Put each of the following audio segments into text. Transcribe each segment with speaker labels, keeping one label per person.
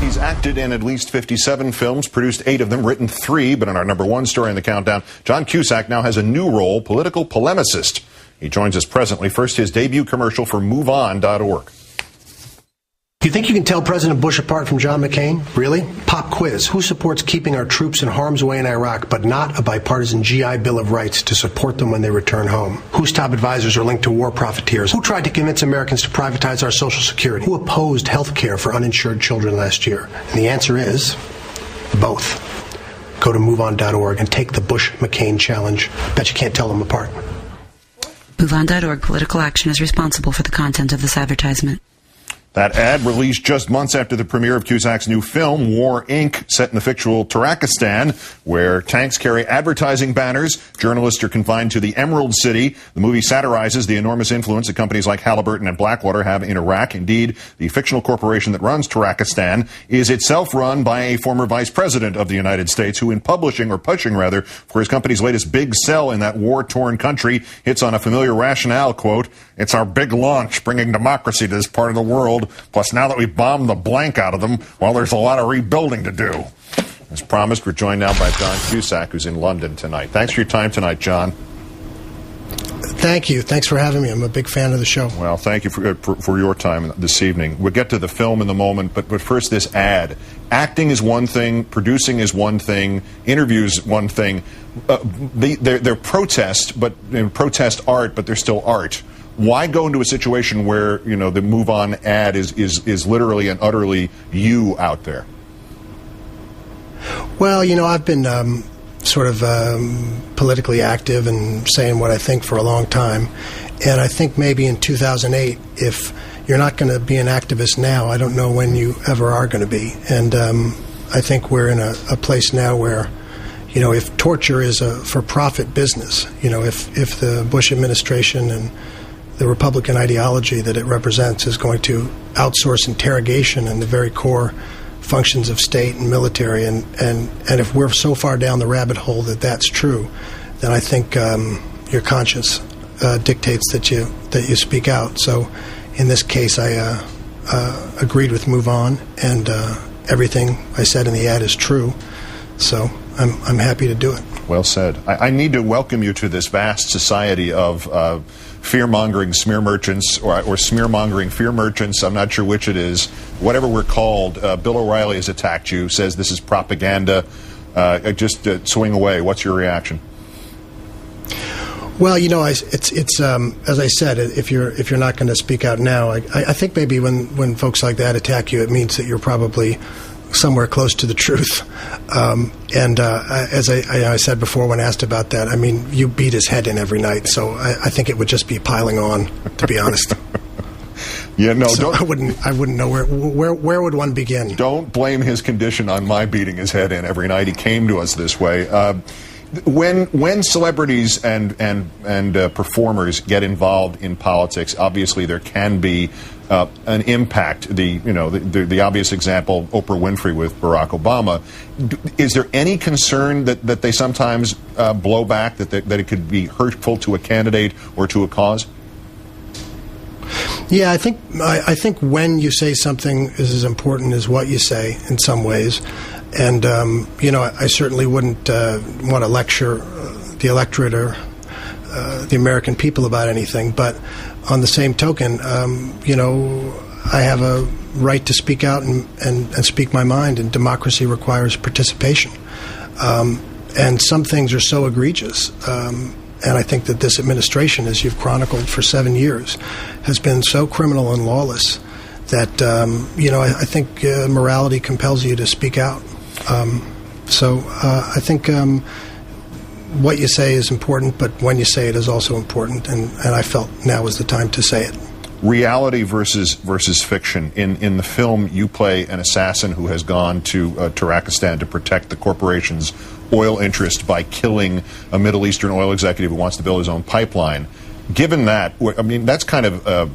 Speaker 1: He's acted in at least 57 films, produced 8 of them, written 3. But in our #1 story in the countdown, John Cusack now has a new role, political polemicist. He joins us presently. First, his debut commercial for MoveOn.org.
Speaker 2: You think you can tell President Bush apart from John McCain? Really? Pop quiz. Who supports keeping our troops in harm's way in Iraq, but not a bipartisan GI Bill of Rights to support them when they return home? Whose top advisors are linked to war profiteers? Who tried to convince Americans to privatize our Social Security? Who opposed health care for uninsured children last year? And the answer is both. Go to MoveOn.org and take the Bush-McCain challenge. Bet you can't tell them apart.
Speaker 3: MoveOn.org political action is responsible for the content of this advertisement.
Speaker 1: That ad, released just months after the premiere of Cusack's new film, War, Inc., set in the fictional Turkestan, where tanks carry advertising banners. Journalists are confined to the Emerald City. The movie satirizes the enormous influence that companies like Halliburton and Blackwater have in Iraq. Indeed, the fictional corporation that runs Turkestan is itself run by a former vice president of the United States who, in pushing for his company's latest big sell in that war-torn country, hits on a familiar rationale, quote, "It's our big launch, bringing democracy to this part of the world. Plus, now that we've bombed the blank out of them, well, there's a lot of rebuilding to do." As promised, we're joined now by John Cusack, who's in London tonight. Thanks for your time tonight, John.
Speaker 2: Thank you. Thanks for having me. I'm a big fan of the show.
Speaker 1: Well, thank you for your time this evening. We'll get to the film in the moment, but first this ad. Acting is one thing, producing is one thing, interviews one thing. They're protest art, but they're still art. Why go into a situation where, you know, the Move On ad is literally and utterly you out there?
Speaker 2: Well, you know, I've been politically active and saying what I think for a long time. And I think maybe in 2008, if you're not going to be an activist now, I don't know when you ever are going to be. And I think we're in a place now where, you know, if torture is a for-profit business, you know, if the Bush administration and the Republican ideology that it represents is going to outsource interrogation and the very core functions of state and military, and if we're so far down the rabbit hole that that's true, then I think your conscience dictates that you speak out. So in this case, I agreed with Move On, and everything I said in the ad is true. So I'm happy to do it.
Speaker 1: Well said. I need to welcome you to this vast society of fear-mongering smear merchants or smear-mongering fear merchants. I'm not sure which it is. Whatever we're called, Bill O'Reilly has attacked you, says this is propaganda. Just swing away. What's your reaction?
Speaker 2: Well, you know, it's as I said, if you're not going to speak out now, I think maybe when folks like that attack you, it means that you're probably somewhere close to the truth. As I said before when asked about that, I mean, you beat his head in every night, so I think it would just be piling on, to be honest.
Speaker 1: Yeah, no,
Speaker 2: so I wouldn't know where would one begin.
Speaker 1: Don't blame his condition on my beating his head in every night. He came to us this way. When celebrities and performers get involved in politics, obviously there can be an impact. The obvious example, Oprah Winfrey with Barack Obama. Is there any concern that they sometimes blow back, that it could be hurtful to a candidate or to a cause?
Speaker 2: Yeah, I think when you say something is as important as what you say in some ways. And, you know, I certainly wouldn't want to lecture the electorate or the American people about anything. But on the same token, you know, I have a right to speak out and speak my mind, and democracy requires participation. And some things are so egregious. And I think that this administration, as you've chronicled for 7 years, has been so criminal and lawless that, you know, I think morality compels you to speak out. So I think what you say is important, but when you say it is also important, and I felt now was the time to say it.
Speaker 1: Reality versus fiction. In the film, you play an assassin who has gone to Turkestan to protect the corporation's oil interest by killing a Middle Eastern oil executive who wants to build his own pipeline. Given that, I mean, that's kind of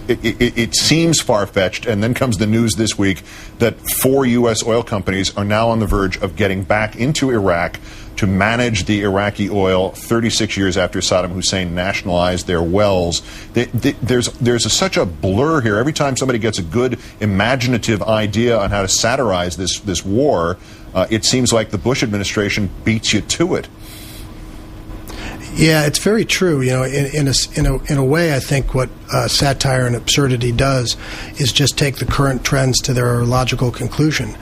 Speaker 1: it seems far-fetched, and then comes the news this week that 4 U.S. oil companies are now on the verge of getting back into Iraq to manage the Iraqi oil 36 years after Saddam Hussein nationalized their wells. There's such a blur here. Every time somebody gets a good imaginative idea on how to satirize this war, it seems like the Bush administration beats you to it.
Speaker 2: Yeah, it's very true. You know, in a way, I think what satire and absurdity does is just take the current trends to their logical conclusion.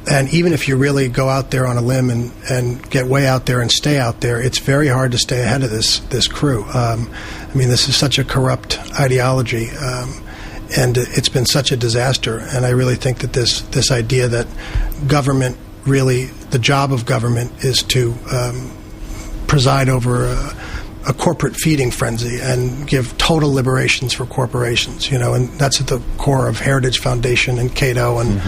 Speaker 2: And even if you really go out there on a limb and get way out there and stay out there, it's very hard to stay ahead of this crew. I mean, this is such a corrupt ideology, and it's been such a disaster. And I really think that this idea that government, really, the job of government is to preside over a corporate feeding frenzy and give total liberations for corporations, you know, and that's at the core of Heritage Foundation and Cato and,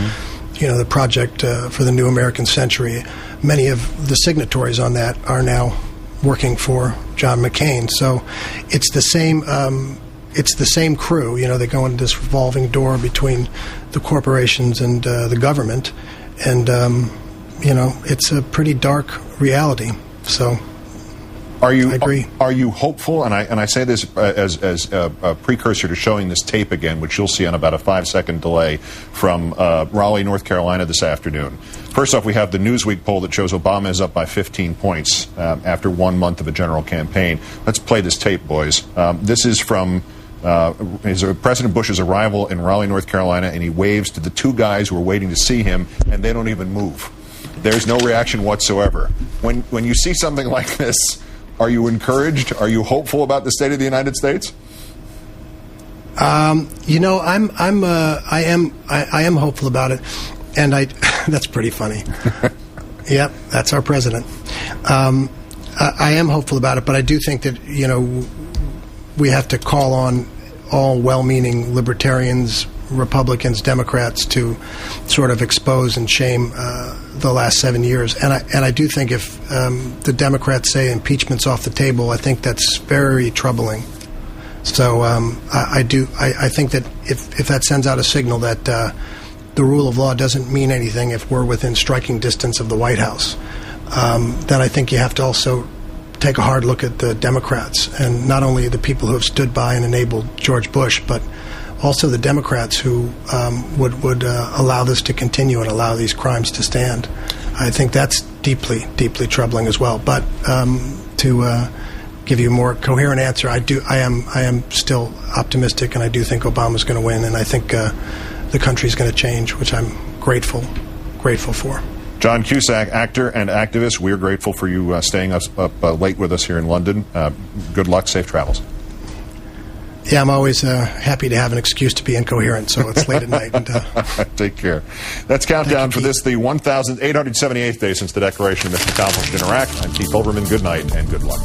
Speaker 2: you know, the Project for the New American Century. Many of the signatories on that are now working for John McCain. So it's the same crew, you know, they go into this revolving door between the corporations and the government. And, you know, it's a pretty dark reality. So I agree.
Speaker 1: Are you hopeful? And I say this as a precursor to showing this tape again, which you'll see on about a 5-second delay from Raleigh, North Carolina this afternoon. First off, we have the Newsweek poll that shows Obama is up by 15 points after 1 month of a general campaign. Let's play this tape, boys. This is from President Bush's arrival in Raleigh, North Carolina, and he waves to the 2 guys who are waiting to see him, and they don't even move. There's no reaction whatsoever. When you see something like this, are you encouraged? Are you hopeful about the state of the United States?
Speaker 2: You know, I am hopeful about it, and that's pretty funny. Yep, that's our president. I am hopeful about it, but I do think that, you know, we have to call on all well-meaning libertarians, Republicans, Democrats to sort of expose and shame the last 7 years. And I do think if the Democrats say impeachment's off the table, I think that's very troubling. So I think that if that sends out a signal that the rule of law doesn't mean anything if we're within striking distance of the White House, then I think you have to also take a hard look at the Democrats, and not only the people who have stood by and enabled George Bush, but also the Democrats who would allow this to continue and allow these crimes to stand. I think that's deeply, deeply troubling as well. But to give you a more coherent answer, I am still optimistic, and I do think Obama's going to win, and I think the country's going to change, which I'm grateful for.
Speaker 1: John Cusack, actor and activist, we're grateful for you staying up late with us here in London. Good luck, safe travels.
Speaker 2: Yeah, I'm always happy to have an excuse to be incoherent, so it's late at night. And,
Speaker 1: take care. That's countdown for this, the 1,878th day since the declaration of mission accomplished in Iraq. I'm Keith Olbermann. Good night and good luck.